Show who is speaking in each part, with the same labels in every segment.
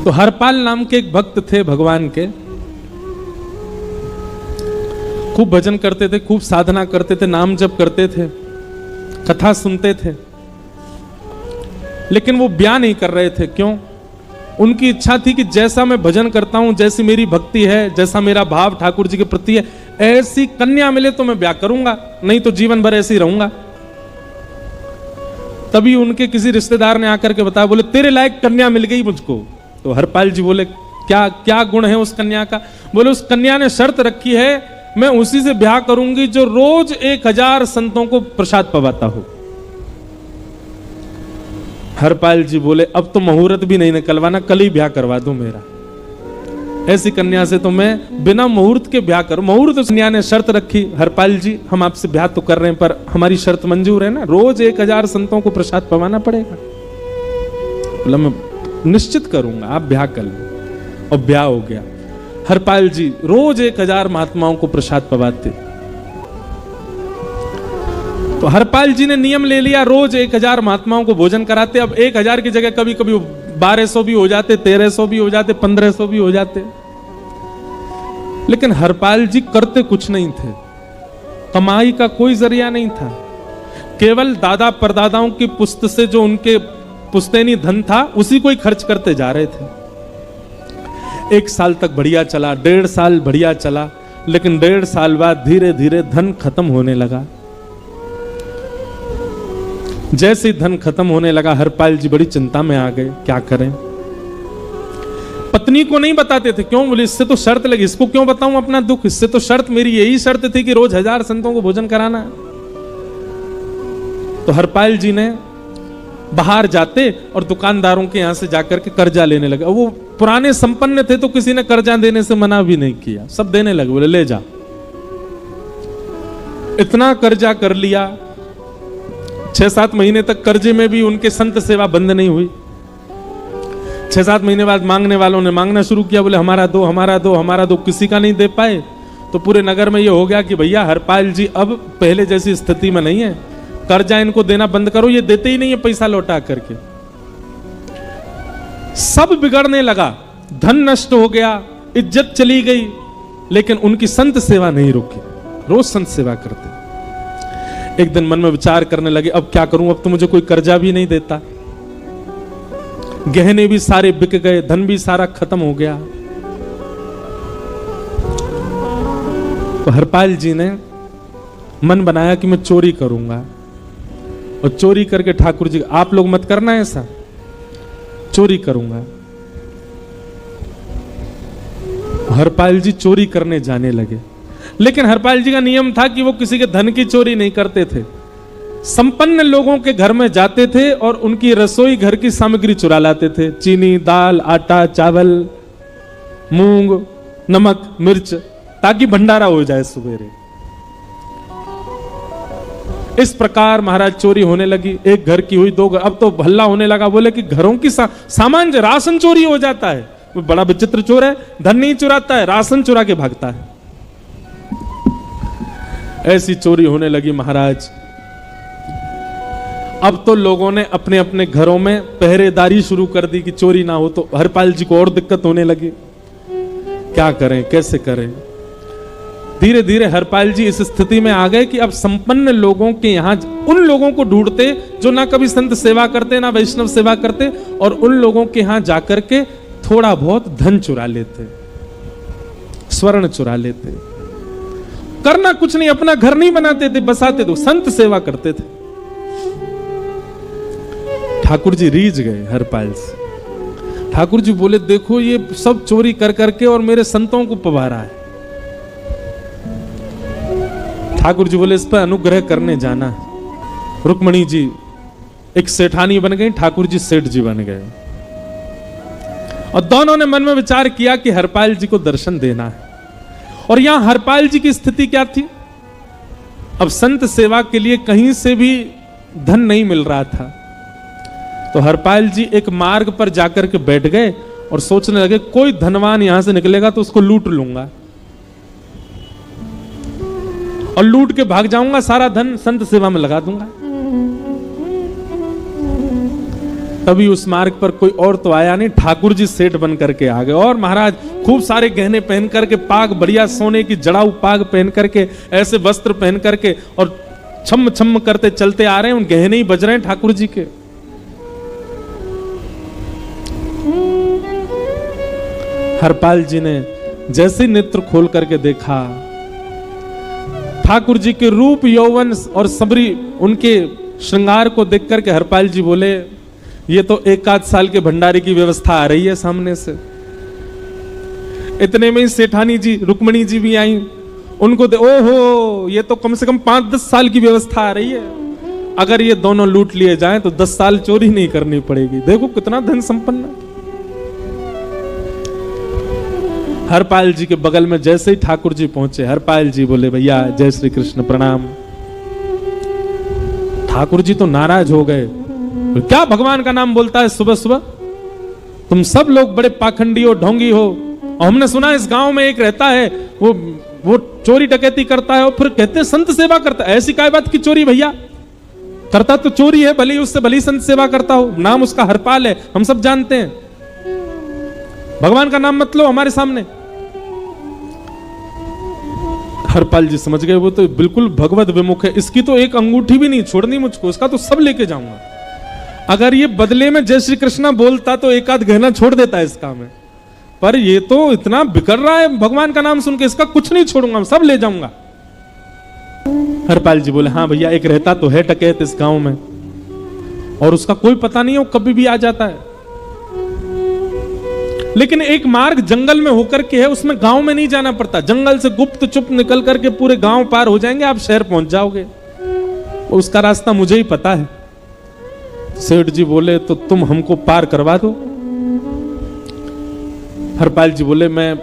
Speaker 1: तो हरपाल नाम के एक भक्त थे भगवान के, खूब भजन करते थे, खूब साधना करते थे, नाम जप करते थे, कथा सुनते थे, लेकिन वो ब्याह नहीं कर रहे थे। क्यों? उनकी इच्छा थी कि जैसा मैं भजन करता हूं, जैसी मेरी भक्ति है, जैसा मेरा भाव ठाकुर जी के प्रति है, ऐसी कन्या मिले तो मैं ब्याह करूंगा, नहीं तो जीवन भर ऐसे ही रहूंगा। तभी उनके किसी रिश्तेदार ने आकर के बताया, बोले तेरे लायक कन्या मिल गई मुझको। तो हरपाल जी बोले क्या क्या गुण है उस कन्या का? बोले उस कन्या ने शर्त रखी है, मैं उसी से ब्याह करूंगी जो रोज 1000 संतों को प्रसाद पवाता हो। हरपाल जी बोले अब तो मुहूर्त भी नहीं निकलवाना, कल ही ब्याह करवा दो मेरा। ऐसी कन्या से तो मैं बिना मुहूर्त के ब्याह करूं। मुहूर्त कन्या ने शर्त रखी, हरपाल जी हम आपसे ब्याह तो कर रहे हैं पर हमारी शर्त मंजूर है ना, रोज 1000 संतों को प्रसाद पवाना पड़ेगा। बोला मैं निश्चित करूंगा, आप ब्याह कर लो। और ब्याह हो गया। हरपाल जी रोज 1000 महात्माओं को प्रसाद पवाते। तो हरपाल जी ने नियम ले लिया, रोज 1000 महात्माओं को भोजन कराते। अब 1000 की जगह कभी कभी 1200 भी हो जाते, 1300 भी हो जाते, 1500 भी हो जाते। लेकिन हरपाल जी करते कुछ नहीं थे, कमाई का कोई जरिया नहीं था, केवल दादा परदादाओं की पुश्त से जो उनके पुश्तैनी धन था उसी को ही खर्च करते जा रहे थे। 1 साल तक बढ़िया चला, 1.5 साल बढ़िया चला, लेकिन 1.5 साल बाद धीरे धीरे धन खत्म होने लगा। जैसे ही धन खत्म होने लगा हरपाल जी बड़ी चिंता में आ गए, क्या करें। पत्नी को नहीं बताते थे, क्यों? बोले इससे तो शर्त लगी, इसको क्यों बताऊं अपना दुख, इससे तो शर्त मेरी यही शर्त थी कि रोज 1000 संतों को भोजन कराना। तो हरपाल जी ने बाहर जाते और दुकानदारों के यहां से जाकर के कर्जा लेने लगे। वो पुराने संपन्न थे तो किसी ने कर्जा देने से मना भी नहीं किया, सब देने लगे, बोले ले जा। इतना कर्जा कर लिया, 6-7 महीने तक कर्जे में भी उनके संत सेवा बंद नहीं हुई। 6-7 महीने बाद मांगने वालों ने मांगना शुरू किया, बोले हमारा दो, हमारा दो, हमारा दो। किसी का नहीं दे पाए तो पूरे नगर में ये हो गया कि भैया हरपाल जी अब पहले जैसी स्थिति में नहीं है, कर्जा इनको देना बंद करो, ये देते ही नहीं है पैसा लौटा करके। सब बिगड़ने लगा, धन नष्ट हो गया, इज्जत चली गई, लेकिन उनकी संत सेवा नहीं रुकी, रोज संत सेवा करते। एक दिन मन में विचार करने लगे, अब क्या करूं, अब तो मुझे कोई कर्जा भी नहीं देता, गहने भी सारे बिक गए, धन भी सारा खत्म हो गया। तो हरपाल जी ने मन बनाया कि मैं चोरी करूंगा, और चोरी करके ठाकुर जी, आप लोग मत करना ऐसा, चोरी करूंगा। हरपाल जी चोरी करने जाने लगे, लेकिन हरपाल जी का नियम था कि वो किसी के धन की चोरी नहीं करते थे। संपन्न लोगों के घर में जाते थे और उनकी रसोई घर की सामग्री चुरा लाते थे, चीनी, दाल, आटा, चावल, मूंग, नमक, मिर्च, ताकि भंडारा हो जाए सवेरे। इस प्रकार महाराज चोरी होने लगी, एक घर की हुई, 2 घर, अब तो हल्ला होने लगा, बोले कि घरों की सामान राशन चोरी हो जाता है। वो बड़ा विचित्र चोर है, धन नहीं चुराता है, राशन चुरा के भागता है। ऐसी चोरी होने लगी महाराज। अब तो लोगों ने अपने अपने घरों में पहरेदारी शुरू कर दी कि चोरी ना हो। तो हरपाल जी को और दिक्कत होने लगी, क्या करें, कैसे करें। धीरे धीरे हरपाल जी इस स्थिति में आ गए कि अब संपन्न लोगों के यहां उन लोगों को ढूंढते जो ना कभी संत सेवा करते ना वैष्णव सेवा करते, और उन लोगों के यहां जाकर के थोड़ा बहुत धन चुरा लेते, स्वर्ण चुरा लेते। करना कुछ नहीं, अपना घर नहीं बनाते थे, बसाते थे, संत सेवा करते थे। ठाकुर जी रीझ गए हरपाल से। ठाकुर जी बोले देखो ये सब चोरी कर करके और मेरे संतों को पवा रहा है। ठाकुर जी बोले इस पर अनुग्रह करने जाना। रुक्मणी जी एक सेठानी बन गई, ठाकुर जी सेठ जी बन गए, और दोनों ने मन में विचार किया कि हरपाल जी को दर्शन देना है। और यहां हरपाल जी की स्थिति क्या थी, अब संत सेवा के लिए कहीं से भी धन नहीं मिल रहा था। तो हरपाल जी एक मार्ग पर जाकर के बैठ गए और सोचने लगे कोई धनवान यहां से निकलेगा तो उसको लूट लूंगा और लूट के भाग जाऊंगा, सारा धन संत सेवा में लगा दूंगा। तभी उस मार्ग पर कोई और तो आया नहीं, ठाकुर जी सेठ बन करके आ गए। और महाराज खूब सारे गहने पहन करके, पाग बढ़िया सोने की जड़ाऊ पाग पहन करके, ऐसे वस्त्र पहन करके और छम छम करते चलते आ रहे हैं। उन गहने ही बज रहे हैं ठाकुर जी के। हरपाल जी ने जैसे नेत्र खोल करके देखा, ठाकुर जी के रूप यौवन और सबरी उनके श्रृंगार को देख करके हरपाल जी बोले, ये तो एक आध साल के भंडारे की व्यवस्था आ रही है सामने से। इतने में ही सेठानी जी रुक्मणी जी भी आई। उनको ओहो, ये तो कम से कम 5-10 साल की व्यवस्था आ रही है। अगर ये दोनों लूट लिए जाएं तो 10 साल चोरी नहीं करनी पड़ेगी। देखो कितना धन संपन्न। हरपाल जी के बगल में जैसे ही ठाकुर जी पहुंचे, हरपाल जी बोले, भैया जय श्री कृष्ण, प्रणाम। ठाकुर जी तो नाराज हो गए। क्या भगवान का नाम बोलता है सुबह सुबह? तुम सब लोग बड़े पाखंडी हो, ढोंगी हो। और हमने सुना इस गांव में एक रहता है, वो चोरी डकैती करता है और फिर कहते हैं संत सेवा करता है। ऐसी काय बात की चोरी? भैया करता तो चोरी है, भली उससे भली संत सेवा करता हो। नाम उसका हरपाल है, हम सब जानते हैं। भगवान का नाम मत लो हमारे सामने। हरपाल जी समझ गए, वो तो बिल्कुल भगवत विमुख है। इसकी तो एक अंगूठी भी नहीं छोड़नी मुझको, इसका तो सब लेके जाऊंगा। अगर ये बदले में जय श्री कृष्णा बोलता तो एक आध गहना छोड़ देता है इसका में, पर ये तो इतना बिगड़ रहा है भगवान का नाम सुन के, इसका कुछ नहीं छोड़ूंगा, सब ले जाऊंगा। हरपाल जी बोले, हाँ भैया, एक रहता तो है डकैत इस गांव में, और उसका कोई पता नहीं हो, कभी भी आ जाता है। लेकिन एक मार्ग जंगल में होकर के है, उसमें गांव में नहीं जाना पड़ता। जंगल से गुप्त चुप निकल करके पूरे गांव पार हो जाएंगे, आप शहर पहुंच जाओगे। उसका रास्ता मुझे ही पता है। सेठ जी बोले, तो तुम हमको पार करवा दो। हरपाल जी बोले, मैं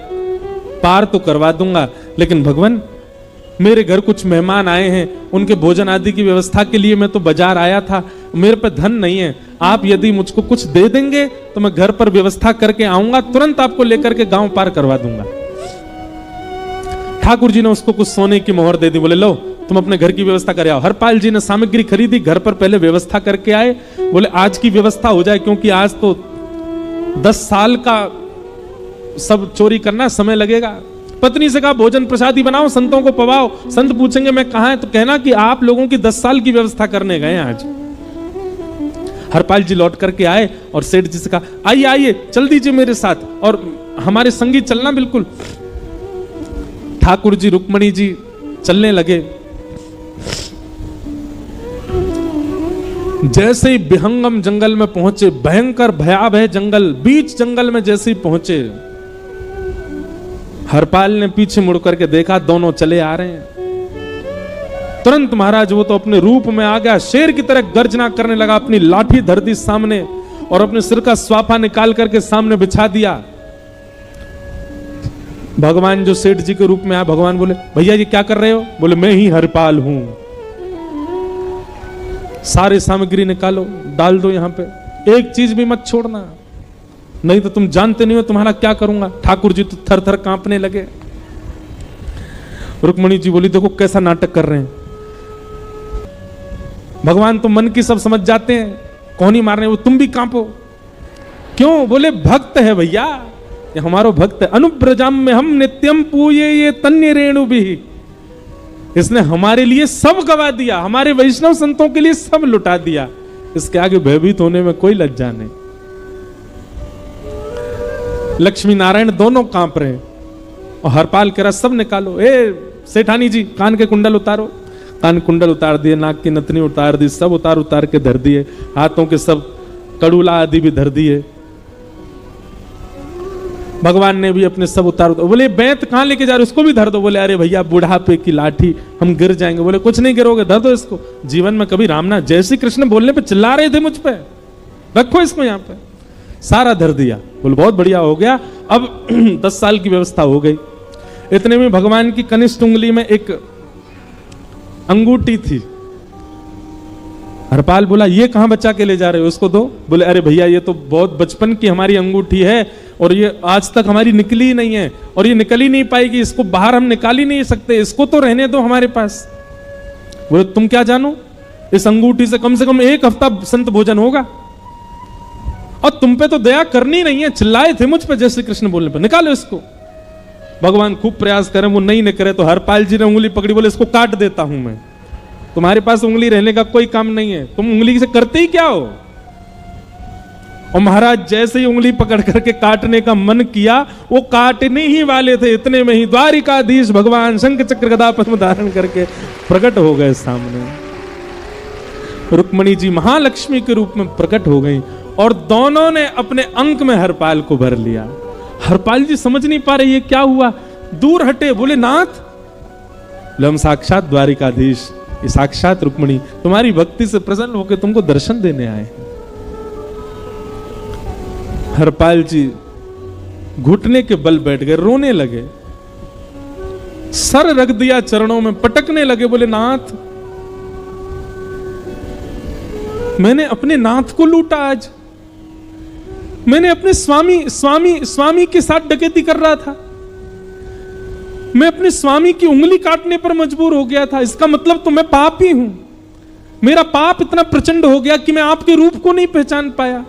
Speaker 1: पार तो करवा दूंगा, लेकिन भगवान मेरे घर कुछ मेहमान आए हैं, उनके भोजन आदि की व्यवस्था के लिए मैं तो बाजार आया था, मेरे पे धन नहीं है। आप यदि मुझको कुछ दे देंगे तो मैं घर पर व्यवस्था करके आऊंगा, तुरंत आपको लेकर के गांव पार करवा दूंगा। ठाकुर जी ने उसको कुछ सोने की मोहर दे दी। बोले, लो तुम अपने घर की व्यवस्था कर आओ। हरपाल जी ने सामग्री खरीदी, घर पर पहले व्यवस्था करके आए। बोले, आज की व्यवस्था हो जाए, क्योंकि आज तो 10 साल का सब चोरी करना, समय लगेगा। पत्नी से कहा, भोजन प्रसादी बनाओ, संतों को पवाओ। संत पूछेंगे मैं कहां है, तो कहना कि आप लोगों की 10 साल की व्यवस्था करने गए आज। हरपाल जी लौट करके आए और सेठ जी से कहा, आइए आइए, चल दीजिए मेरे साथ और हमारे संगी चलना बिल्कुल। ठाकुर जी रुक्मणी जी चलने लगे। जैसे ही विहंगम जंगल में पहुंचे, भयंकर भयावह जंगल, बीच जंगल में जैसे ही पहुंचे, हरपाल ने पीछे मुड़ करके देखा, दोनों चले आ रहे हैं। तुरंत महाराज वो तो अपने रूप में आ गया, शेर की तरह गर्जना करने लगा, अपनी लाठी धर दी सामने और अपने सिर का स्वाफा निकाल करके सामने बिछा दिया। भगवान जो सेठ जी के रूप में आया, भगवान बोले, भैया ये क्या कर रहे हो? बोले, मैं ही हरपाल हूं। सारे सामग्री निकालो, डाल दो यहां पे, एक चीज भी मत छोड़ना, नहीं तो तुम जानते नहीं हो तुम्हारा क्या करूंगा। ठाकुर जी तो थर थर कांपने लगे। रुक्मणी जी बोली, देखो कैसा नाटक कर रहे हैं। भगवान तो मन की सब समझ जाते हैं, कौन ही मारने, वो तुम भी कांपो क्यों? बोले, भक्त है भैया, ये हमारो भक्त है। अनुब्रजाम में हम नित्यम पूये ये तन्य रेणु भी। इसने हमारे लिए सब गवा दिया, हमारे वैष्णव संतों के लिए सब लुटा दिया। इसके आगे भयभीत होने में कोई लज्जा नहीं। लक्ष्मी नारायण दोनों कांप रहे हैं और हरपाल कह रहा, सब निकालो। ए सेठानी जी, कान के कुंडल उतारो। कान कुंडल उतार दिए, नाक की नथनी उतार दी, सब उतार के धर दिए, हाथों के सब कड़ूला आदि भी धर दिए। भगवान ने भी अपने सब उतार। बोले, बैंत कहां लेके जा रहे, उसको भी धर दो। बोले, अरे भैया बुढ़ापे की लाठी, हम गिर जाएंगे। बोले, कुछ नहीं गिरोगे, धर दो इसको। जीवन में कभी राम नाम जय श्री कृष्ण बोलने पे चिल्ला रहे थे मुझ पे, रखो इसको यहाँ पे। सारा धर दिया। बोले, बहुत बढ़िया हो गया, अब 10 साल की व्यवस्था हो गई। इतने में भगवान की कनिष्ठ उंगली में एक अंगूठी थी। हरपाल बोला, ये कहां बचा के ले जा रहे हो, उसको दो। बोले, अरे भैया ये तो बहुत बचपन की हमारी अंगूठी है और ये आज तक हमारी निकली ही नहीं है और ये निकल ही नहीं पाएगी, इसको बाहर हम निकाल ही नहीं सकते, इसको तो रहने दो हमारे पास। बोले, तुम क्या जानो, इस अंगूठी से कम 1 हफ्ता संत भोजन होगा। और तुम पे तो दया करनी नहीं है। चिल्लाए थे मुझ पे जय श्री कृष्ण बोलने पर, निकालो इसको। भगवान खूब प्रयास करें, वो नहीं निकले तो हरपाल जी ने उंगली पकड़ी, बोले इसको काट देता हूं मैं, तुम्हारे पास उंगली रहने का कोई काम नहीं है, तुम उंगली से करते ही क्या हो। और महाराज जैसे ही उंगली पकड़ करके काटने का मन किया, वो काटने ही वाले थे, इतने में ही द्वारिकाधीश भगवान शंख चक्र गदा पद्म धारण करके प्रकट हो गए सामने। रुक्मणी जी महालक्ष्मी के रूप में प्रकट हो गई और दोनों ने अपने अंक में हरपाल को भर लिया। हरपाल जी समझ नहीं पा रहे ये क्या हुआ, दूर हटे, बोले नाथ, हम साक्षात द्वारिकाधीश, ये साक्षात रुक्मणी तुम्हारी भक्ति से प्रसन्न होकर तुमको दर्शन देने आए। हरपाल जी घुटने के बल बैठ गए, रोने लगे, सर रख दिया चरणों में, पटकने लगे, बोले नाथ, मैंने अपने नाथ को लूटा, आज मैंने अपने स्वामी के साथ डकैती कर रहा था, मैं अपने स्वामी की उंगली काटने पर मजबूर हो गया था, इसका मतलब तो मैं पापी हूं, मेरा पाप इतना प्रचंड हो गया कि मैं आपके रूप को नहीं पहचान पाया।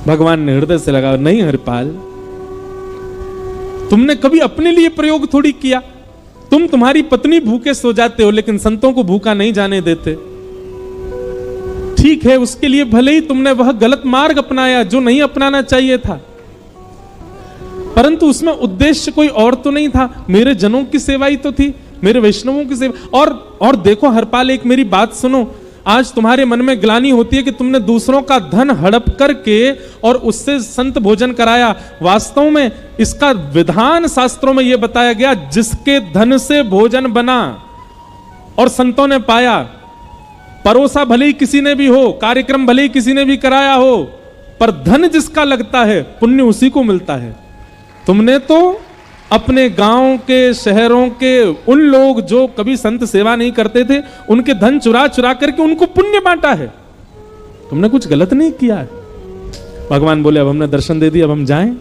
Speaker 1: भगवान ने हृदय से लगा, नहीं हरपाल, तुमने कभी अपने लिए प्रयोग थोड़ी किया, तुम्हारी पत्नी भूखे सो जाते हो लेकिन संतों को भूखा नहीं जाने देते। ठीक है, उसके लिए भले ही तुमने वह गलत मार्ग अपनाया जो नहीं अपनाना चाहिए था, परंतु उसमें उद्देश्य कोई और तो नहीं था, मेरे जनों की सेवा ही तो थी, मेरे वैष्णवों की सेवा। और देखो हरपाल, एक मेरी बात सुनो, आज तुम्हारे मन में ग्लानि होती है कि तुमने दूसरों का धन हड़प करके और उससे संत भोजन कराया। वास्तव में इसका विधान शास्त्रों में यह बताया गया, जिसके धन से भोजन बना और संतों ने पाया, परोसा भले ही किसी ने भी हो, कार्यक्रम भले ही किसी ने भी कराया हो, पर धन जिसका लगता है पुण्य उसी को मिलता है। तुमने तो अपने गांव के, शहरों के उन लोग जो कभी संत सेवा नहीं करते थे, उनके धन चुरा चुरा करके उनको पुण्य बांटा है, तुमने कुछ गलत नहीं किया है। भगवान बोले अब हमने दर्शन दे दिया, अब हम जाएं।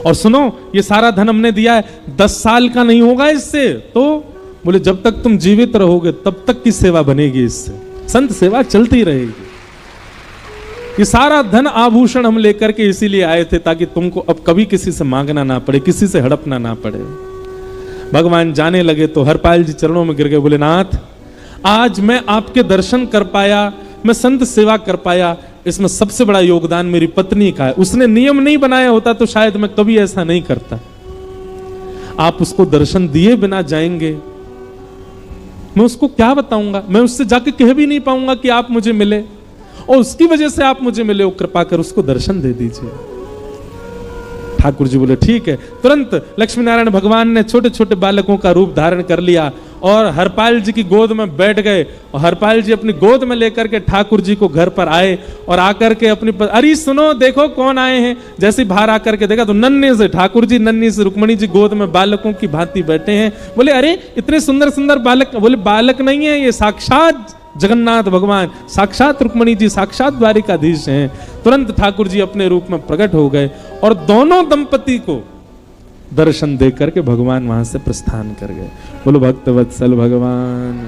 Speaker 1: और सुनो, ये सारा धन हमने दिया है, 10 साल का नहीं होगा इससे, तो बोले जब तक तुम जीवित रहोगे तब तक की सेवा बनेगी, इससे संत सेवा चलती रहेगी। ये सारा धन आभूषण हम लेकर के इसीलिए आए थे ताकि तुमको अब कभी किसी से मांगना ना पड़े, किसी से हड़पना ना पड़े। भगवान जाने लगे तो हरपाल जी चरणों में गिर गए, बोले नाथ, आज मैं आपके दर्शन कर पाया, मैं संत सेवा कर पाया, इसमें सबसे बड़ा योगदान मेरी पत्नी का है। उसने नियम नहीं बनाया होता तो शायद मैं कभी ऐसा नहीं करता। आप उसको दर्शन दिए बिना जाएंगे, मैं उसको क्या बताऊंगा, मैं उससे जाके कह भी नहीं पाऊंगा कि आप मुझे मिले, और उसकी वजह से आप मुझे मिले, वो कृपा कर उसको दर्शन दे दीजिए। ठाकुर जी बोले ठीक है। तुरंत लक्ष्मी नारायण भगवान ने छोटे छोटे बालकों का रूप धारण कर लिया और हरपाल जी की गोद में बैठ गए, और हरपाल जी अपनी गोद में लेकर के ठाकुर जी को घर पर आए और आकर के अपनी अरे सुनो देखो कौन आए हैं। जैसे बाहर आकर के देखा तो नन्हे से ठाकुर जी, नन्ही से रुक्मणी जी गोद में बालकों की भांति बैठे हैं। बोले अरे इतने सुंदर सुंदर बालक। बोले बालक नहीं है, ये साक्षात जगन्नाथ भगवान, साक्षात रुक्मणी जी, साक्षात द्वारिकाधीश हैं। तुरंत ठाकुर जी अपने रूप में प्रकट हो गए और दोनों दंपति को दर्शन दे करके भगवान वहां से प्रस्थान कर गए। बोलो भक्त वत्सल भगवान।